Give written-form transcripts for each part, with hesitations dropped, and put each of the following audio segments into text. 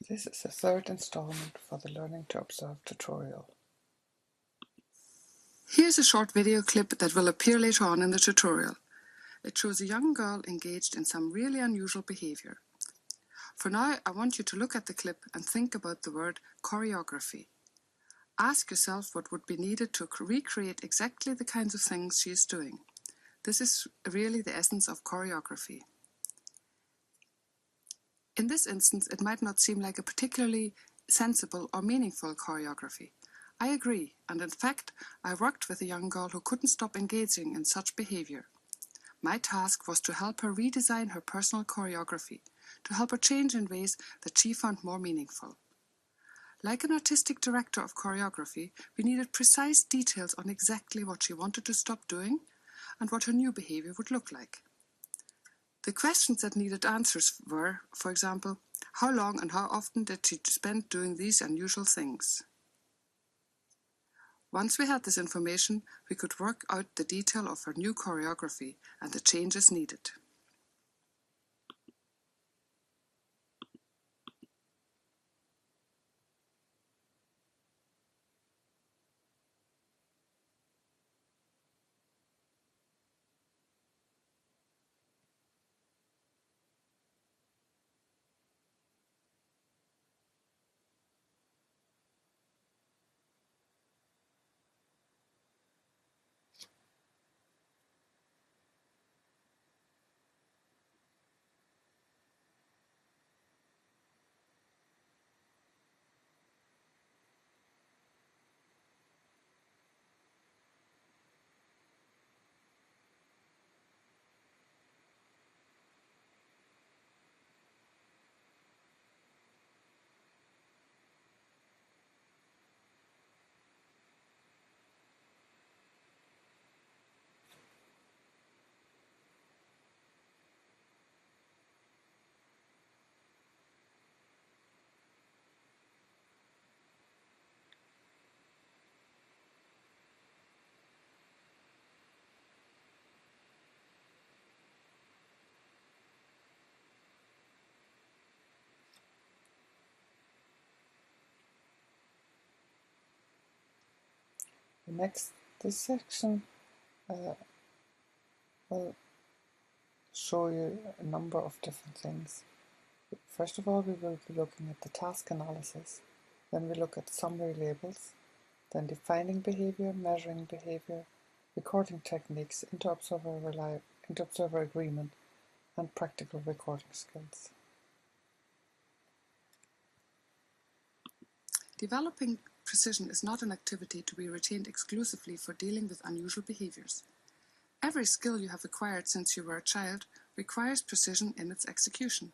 This is the third installment for the Learning to Observe tutorial. Here's a short video clip that will appear later on in the tutorial. It shows a young girl engaged in some really unusual behavior. For now, I want you to look at the clip and think about the word choreography. Ask yourself what would be needed to recreate exactly the kinds of things she is doing. This is really the essence of choreography. In this instance, it might not seem like a particularly sensible or meaningful choreography. I agree, and in fact, I worked with a young girl who couldn't stop engaging in such behavior. My task was to help her redesign her personal choreography, to help her change in ways that she found more meaningful. Like an artistic director of choreography, we needed precise details on exactly what she wanted to stop doing and what her new behavior would look like. The questions that needed answers were, for example, how long and how often did she spend doing these unusual things? Once we had this information, we could work out the detail of her new choreography and the changes needed. This section will show you a number of different things. First of all, we will be looking at the task analysis. Then we look at summary labels, then defining behavior, measuring behavior, recording techniques, inter-observer agreement, and practical recording skills. Developing precision is not an activity to be retained exclusively for dealing with unusual behaviors. Every skill you have acquired since you were a child requires precision in its execution.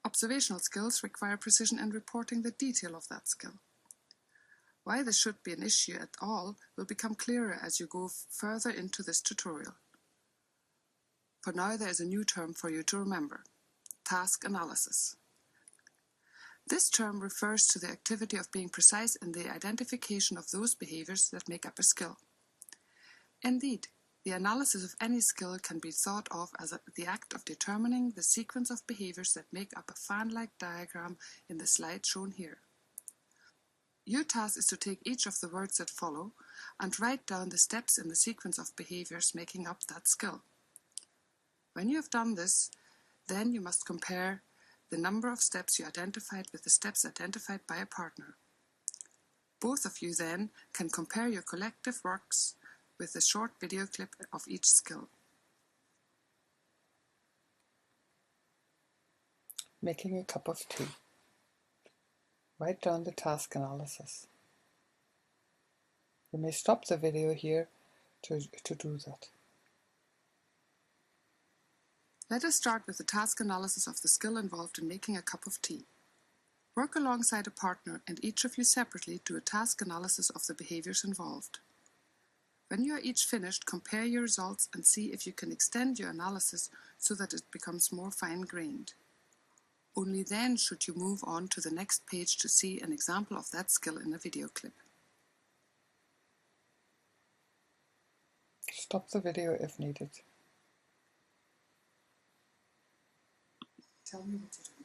Observational skills require precision in reporting the detail of that skill. Why this should be an issue at all will become clearer as you go further into this tutorial. For now, there is a new term for you to remember: task analysis. This term refers to the activity of being precise in the identification of those behaviors that make up a skill. Indeed, the analysis of any skill can be thought of as the act of determining the sequence of behaviors that make up a fan-like diagram in the slide shown here. Your task is to take each of the words that follow and write down the steps in the sequence of behaviors making up that skill. When you have done this, then you must compare the number of steps you identified with the steps identified by a partner. Both of you then can compare your collective works with a short video clip of each skill. Making a cup of tea. Write down the task analysis. You may stop the video here to do that. Let us start with the task analysis of the skill involved in making a cup of tea. Work alongside a partner and each of you separately do a task analysis of the behaviors involved. When you are each finished, compare your results and see if you can extend your analysis so that it becomes more fine-grained. Only then should you move on to the next page to see an example of that skill in a video clip. Stop the video if needed. Tell me what to do.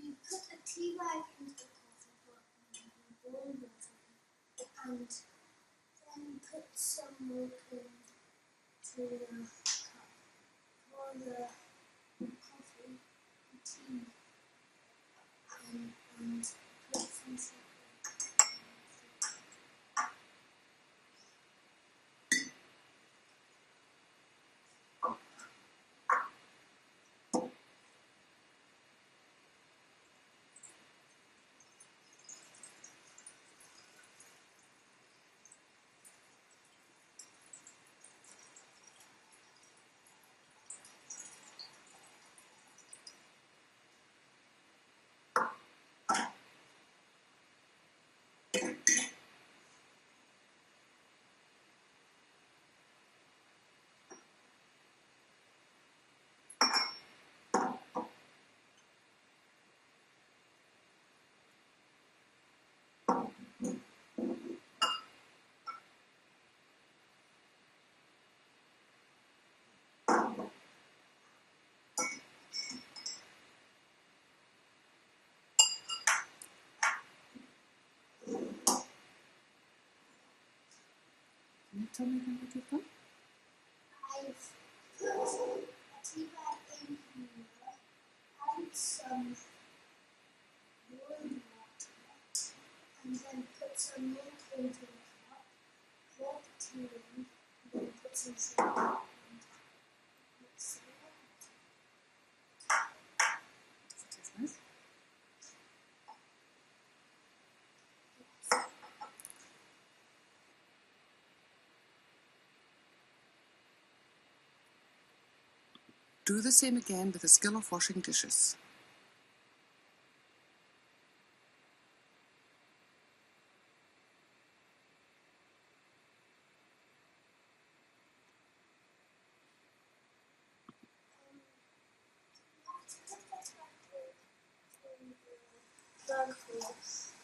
You put the tea bag into the coffee pot and boil water and then put some milk into the cup. Pour the coffee and tea and put some sugar. Can you tell me again what you've done? I've put a tea bag in here and some boiled water and then put some milk into the cup, pour the tea in, and then put some sugar and mix it around. Does it taste nice? Do the same again with the skill of washing dishes. Bag full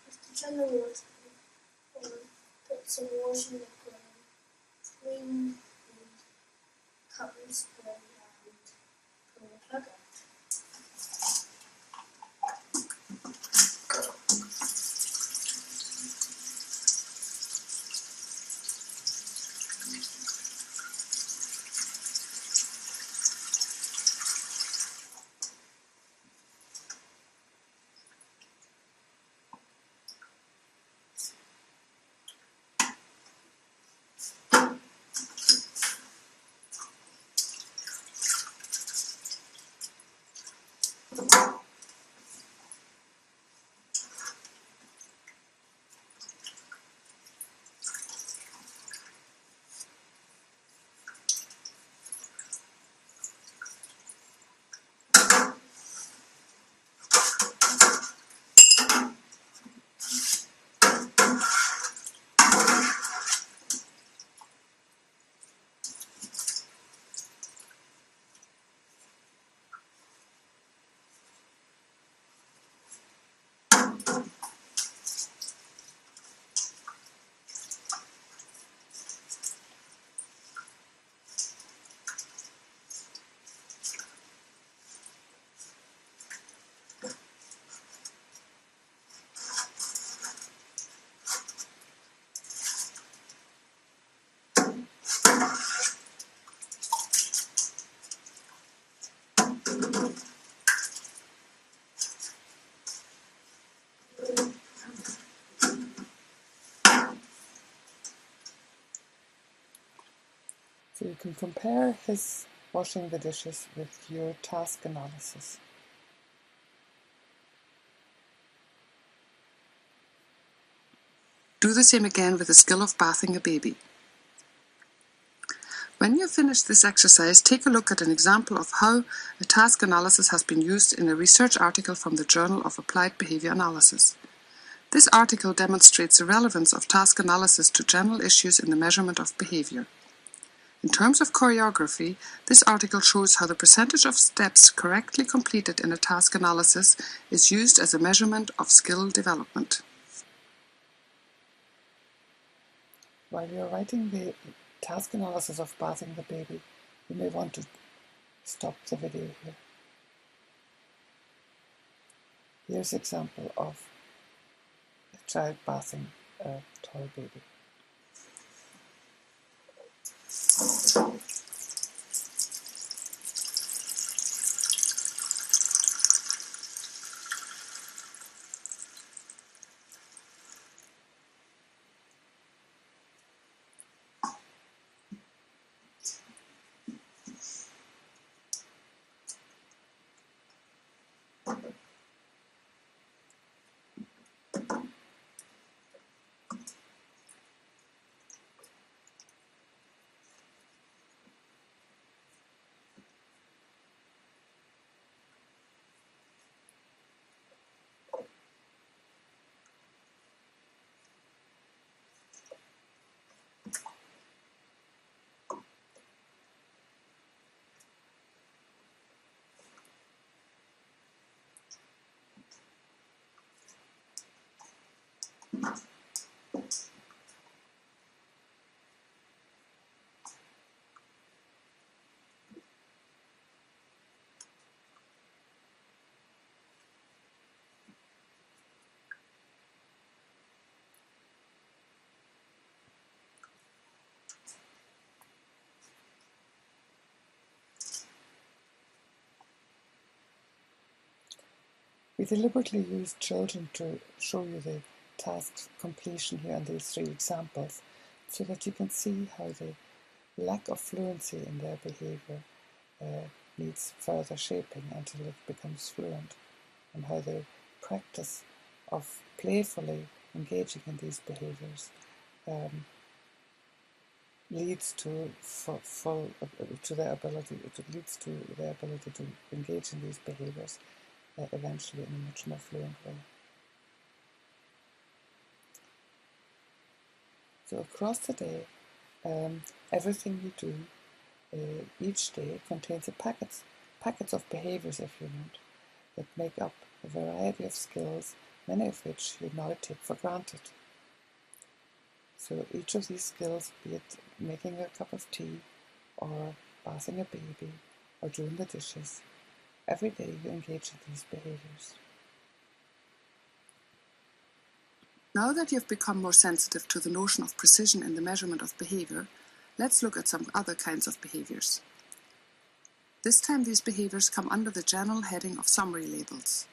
with the jar of water and put some washing liquid in, clean the cup and spoon and pull the plug out. So you can compare his washing the dishes with your task analysis. Do the same again with the skill of bathing a baby. When you finish this exercise, take a look at an example of how a task analysis has been used in a research article from the Journal of Applied Behavior Analysis. This article demonstrates the relevance of task analysis to general issues in the measurement of behavior. In terms of choreography, this article shows how the percentage of steps correctly completed in a task analysis is used as a measurement of skill development. While you're writing the task analysis of bathing the baby, you may want to stop the video here. Here's an example of a child bathing a toy baby. We deliberately used children to show you the task completion here in these three examples so that you can see how the lack of fluency in their behaviour needs further shaping until it becomes fluent, and how the practice of playfully engaging in these behaviours leads to their ability. It leads to their ability to engage in these behaviours eventually in a much more fluent way. So across the day, everything you do each day contains packets of behaviours, if you want, that make up a variety of skills, many of which you now take for granted. So each of these skills, be it making a cup of tea, or bathing a baby, or doing the dishes, every day you engage in these behaviours. Now that you've become more sensitive to the notion of precision in the measurement of behaviour, let's look at some other kinds of behaviours. This time these behaviours come under the general heading of summary labels.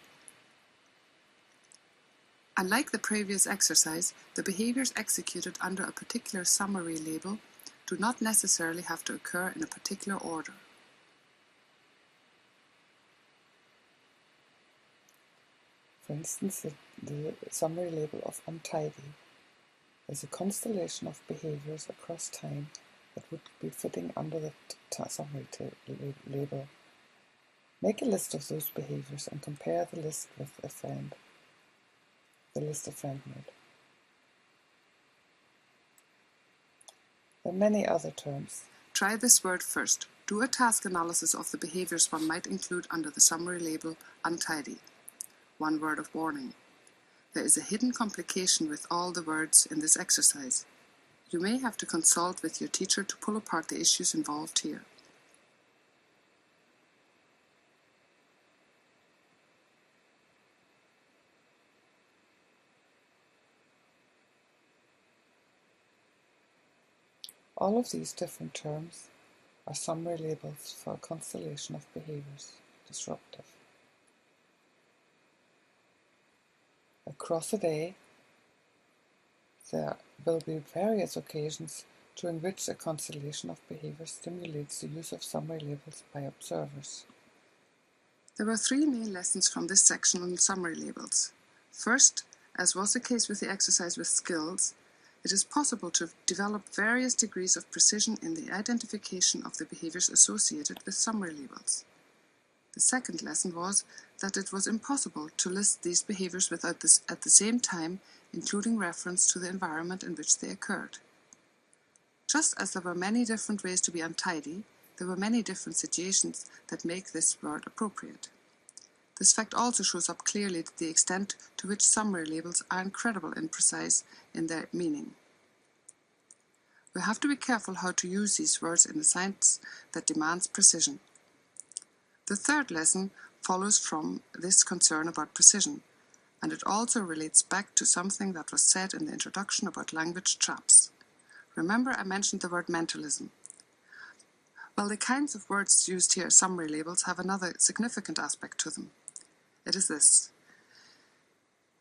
Unlike the previous exercise, the behaviours executed under a particular summary label do not necessarily have to occur in a particular order. For instance, the summary label of untidy is a constellation of behaviours across time that would be fitting under the summary label. Make a list of those behaviours and compare the list with the list a friend made. There are many other terms. Try this word first. Do a task analysis of the behaviours one might include under the summary label untidy. One word of warning. There is a hidden complication with all the words in this exercise. You may have to consult with your teacher to pull apart the issues involved here. All of these different terms are summary labels for a constellation of behaviours. Disruptive. Across a day, there will be various occasions during which a constellation of behaviours stimulates the use of summary labels by observers. There were three main lessons from this section on summary labels. First, as was the case with the exercise with skills, it is possible to develop various degrees of precision in the identification of the behaviours associated with summary labels. The second lesson was that it was impossible to list these behaviours without at the same time including reference to the environment in which they occurred. Just as there were many different ways to be untidy, there were many different situations that make this word appropriate. This fact also shows up clearly the extent to which summary labels are incredibly imprecise in their meaning. We have to be careful how to use these words in a science that demands precision. The third lesson follows from this concern about precision, and it also relates back to something that was said in the introduction about language traps. Remember I mentioned the word mentalism. Well, the kinds of words used here, summary labels, have another significant aspect to them. It is this.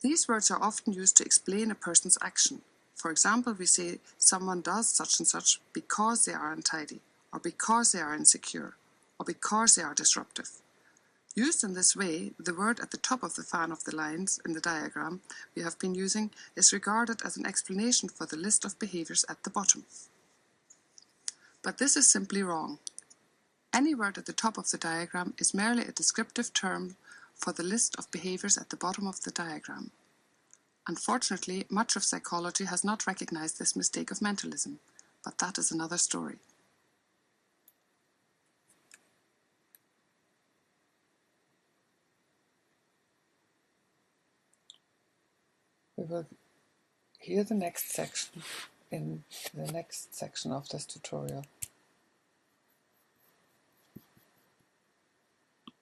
These words are often used to explain a person's action. For example, we say someone does such and such because they are untidy, or because they are insecure, or because they are disruptive. Used in this way, the word at the top of the fan of the lines in the diagram we have been using is regarded as an explanation for the list of behaviours at the bottom. But this is simply wrong. Any word at the top of the diagram is merely a descriptive term for the list of behaviours at the bottom of the diagram. Unfortunately, much of psychology has not recognized this mistake of mentalism, but that is another story. We will hear the next section in the next section of this tutorial.